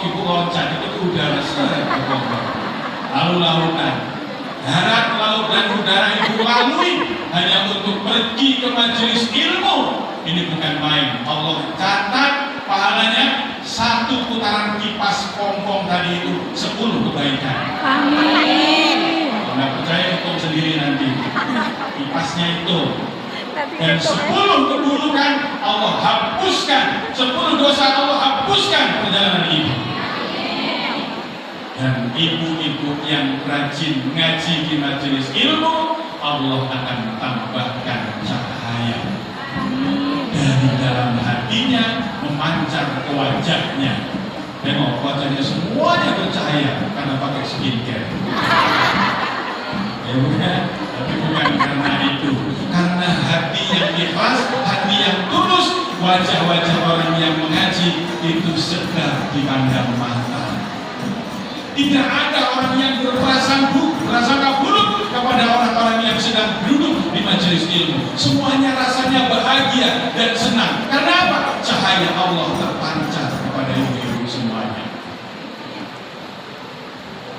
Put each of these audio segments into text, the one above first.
ibu loncat itu ke udara lalu-lautan darat, laut dan udara ibu lalui hanya untuk pergi ke majelis ilmu. Ini bukan main. Allah catat pahalanya satu putaran kipas pompong tadi itu 10 kebaikan. Amin. Kalau nggak percaya hitung sendiri nanti kipasnya itu. Dan 10 keburukan Allah hapuskan, 10 dosa Allah hapuskan perjalanan ibu. Dan ibu-ibu yang rajin ngaji di majelis ilmu, Allah akan tambahkan cahaya dari dalam hatinya memancar ke wajahnya. Tengok wajahnya semuanya bercahaya karena pakai skincare. Ya bukan, tapi bukan karena itu, karena hati yang ikhlas, hati yang tulus, wajah-wajah orang yang mengaji itu segar dipandang mata. Tidak ada orang yang berprasangka buruk kepada orang-orang yang sedang duduk di majelis ilmu. Semuanya rasanya bahagia dan senang. Karena apa? Cahaya Allah terpancar kepada ibu-ibu semuanya.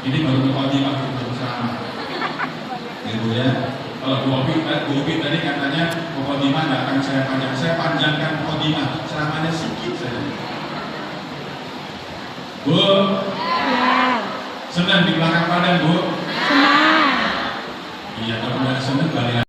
Ini baru mukadimah untuk ceramah. Ibu ya. Kalau Bobi tadi katanya mukadimah nggak akan saya panjang. Saya panjangkan mukadimah. Ceramahnya sedikit saja. Bu. Senang di belakang badan, Bu? Senang. Iya, kalau nggak senang balik